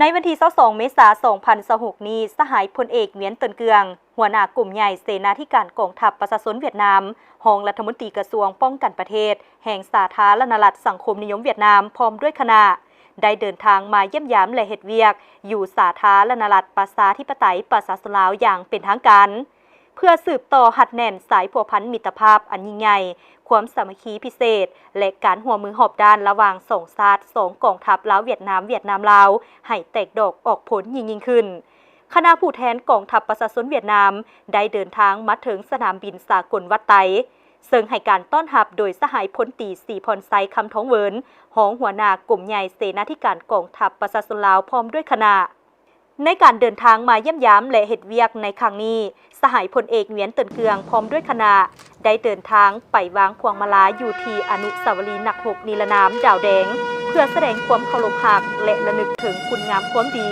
ในวันที่22 เมษายน 2026 นี้สหายพลเอกเหวียนเตินเกืองหัวหน้ากลุ่มใหญ่เสนาธิการกองทัพประชาชนเวียดนามรองรัฐมนตรีกระทรวงป้องกันประเทศแห่งสาธารณรัฐสังคมนิยมเวียดนามพร้อมด้วยคณะได้เดินทางมาเยี่ยมยามและเฮ็ดเวียกอยู่สาธารณรัฐประชาธิปไตยประชาชนลาวอย่างเป็นทางการเพื่อสืบต่อหัดแน่นสายพัวพันมิตรภาพอันยิ่งใหญ่ความสามัคคีพิเศษและการหัวมือหอบด้านระหว่างสองชาติสองกองทัพลาวเวียดนามลาวให้แตกดอกออกผลยิ่งขึ้นคณะผู้แทนกองทัพประชาชนเวียดนามได้เดินทางมาถึงสนามบินสากลวัดไตซึ่งให้การต้อนรับโดยสหายพลตรีศรีพรไซคำท้องเวินรองหัวหน้ากลุ่มใหญ่เสนาธิการกองทัพประชาชนลาวพร้อมด้วยคณะในการเดินทางมาเยี่ยมยามและเฮ็ดเวียกในครั้งนี้สหายพลเอกเหวียนเตินเกืองพร้อมด้วยคณะได้เดินทางไปวางพวงมาลาอยู่ที่อนุสาวรีย์นักรบนิรนามดาวแดงเพื่อแสดงความเคารพรักและระลึกถึงคุณงามความดี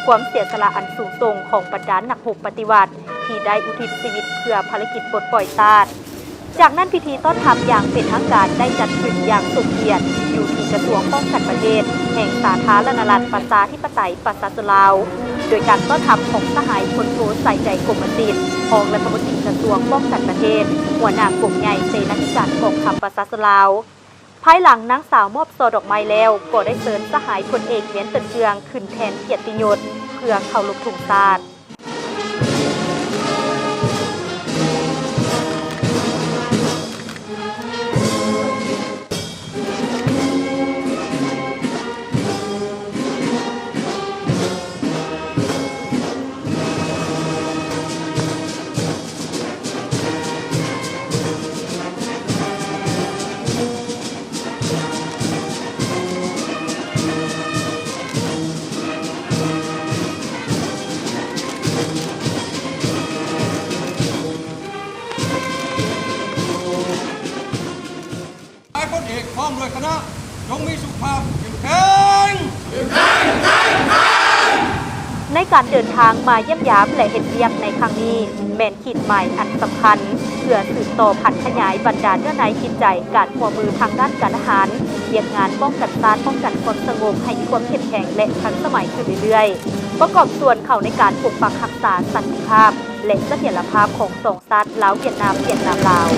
ความเสียสละอันสูงส่งของบรรดานักรบปฏิวัติที่ได้อุทิศชีวิตเพื่อภารกิจปลดปล่อยชาติจากนั้นพิธีต้อนรับอย่างเป็นทางการได้จัดขึ้นอย่างสมเกียรติอยู่ที่กระทรวงป้องกันประเทศแห่งสาธารณรัฐประชาธิปไตยประชาชนลาวโดยการต้อนรับของสหายพลโทใส่ใจกรมศิลป์รองรัฐมนตรีกระทรวงป้องกันประเทศหัวหน้ากลุ่มใหญ่เสนาธิการกองทัพประชาชนลาวภายหลังนางสาวมอบซอดอกไม้แล้วก็ได้เชิญสหายพลเอกเหวียนเตินเกืองขึ้นแทนเกียรติยศเพื่อเคารพธงชาตินายพลเอกพร้อมด้วยคณะจงมีสุขภาพเข้มแข็งในการเดินทางมาเยี่ยมยามและเฮ็ดเวียกในครั้งนี้แม่นขีดหมายอันสำคัญเพื่อสืบต่อพันขยายบรรดาเนื้อในจิตใจการหัวมือทางด้านการอาหารเรียกงานป้องกันชาติป้องกันความสงบให้มีความเข้มแข็งและทันสมัยขึ้นเรื่อยๆประกอบส่วนเข้าในการปกปักรักษาสันติภาพและเสถียรภาพของสองชาติลาวเวียดนามลาว